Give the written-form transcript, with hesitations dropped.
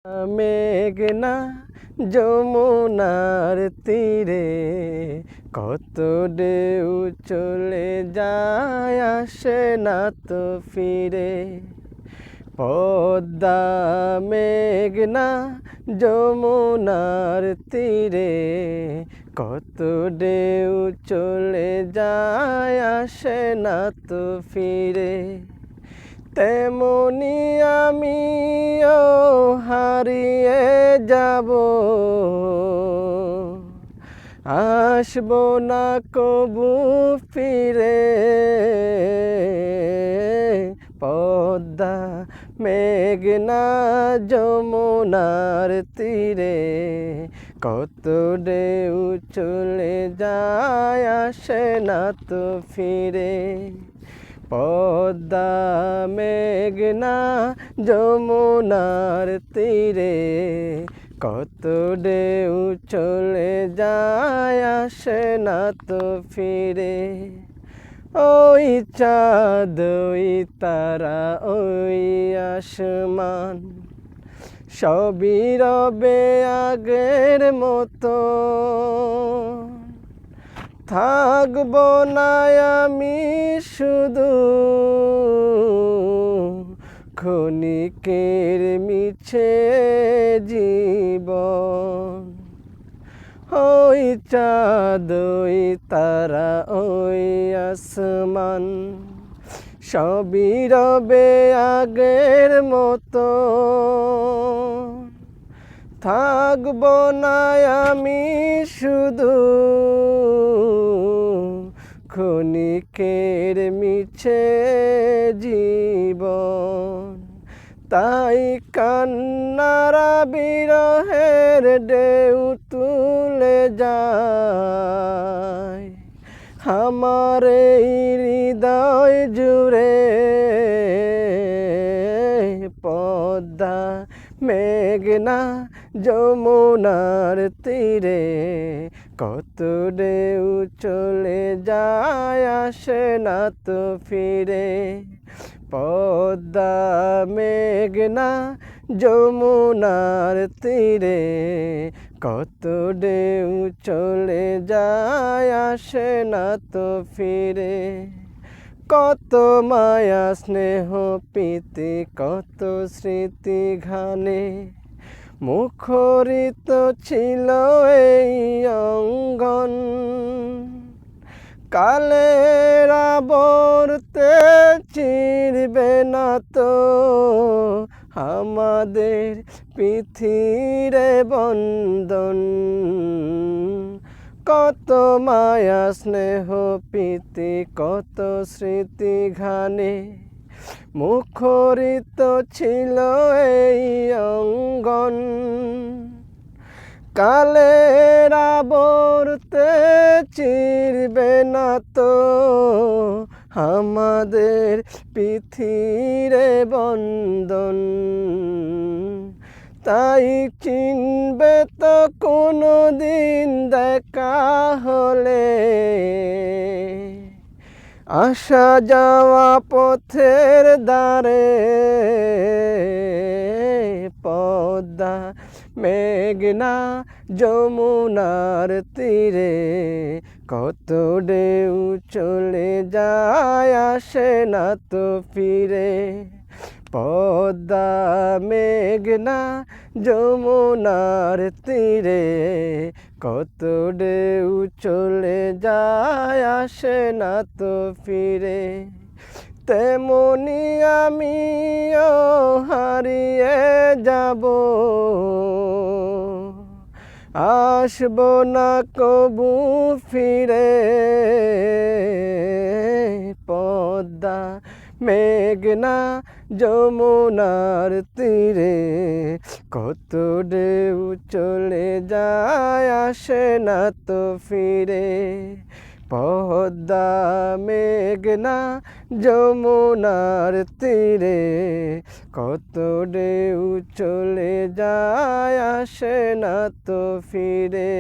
মেঘনা যমুনার তীরে কত ঢেউ চলে যায়, আসে না তো ফিরে। পদ্মা মেঘনা যমুনার তীরে কত ঢেউ চলে যায়, আসে না তো ফিরে। তেমনি আমিও হারিয়ে যাব, আসব না কবু ফিরে। পদ্মা মেঘনা যমুনার তীরে কত ঢেউ চলে যায়, আসে না তো ফিরে। পদ্মা মেঘনা যমুনার তীরে কত ঢেউ চলে যায়, আসে না তো ফিরে। ওই চাঁদ ওই তারা ওই আসমান সবই রবে আগের মতো। থাকব না আমি শুধু ক্ষণিকের মিছে জীবন। ওই চাঁদ ওই তারা ওই আসমান সবই রবে আগের মতো। থাকব না আমি শুধু ক্ষণিকের মিছে জীবন। তাই কান্নারা বিরহের ঢেউ তুলে যায় আমার এই হৃদয় জুড়ে। পদ্মা মেঘনা যমুনার তীরে কত ঢেউ চলে যায়, আসে না তো ফিরে। পদ্মা মেঘনা যমুনার তীরে কত ঢেউ চলে যায়, আসে না তো ফিরে। কত মায়া স্নেহ প্রীতি কত স্মৃতি ঘানে মুখরিত ছিল এই অঙ্গন। কালের আবর্তে চিরবে না তো আমাদের পৃথিবীর বন্ধন। কত মায়া স্নেহ প্রীতি কত স্মৃতি ঘানে মুখরিত ছিল এই অঙ্গন। কালের আবর্তে চিরবে না তো আমাদের পৃথিবীর বন্ধন। তাই চিনবে তো কোনো দিন দেখা হলে আসা যাওয়া পথের ধারে। পদ্মা মেঘনা যমুনার তীরে কত ঢেউ চলে যায়, আসে না তো ফিরে। পদ্মা মেঘনা যমুনার তীরে কত ঢেউ চলে যায়, আসে না তো ফিরে। তেমনি আমিও হারিয়ে যাব, আসব না কবু ফিরে। পদ্মা মেঘনা যমুনার তীরে কত ঢেউ চলে যায়, আসে না তো ফিরে। পদ্মা মেঘনা যমুনার তীরে কত ঢেউ চলে যায়, আসে না তো ফিরে।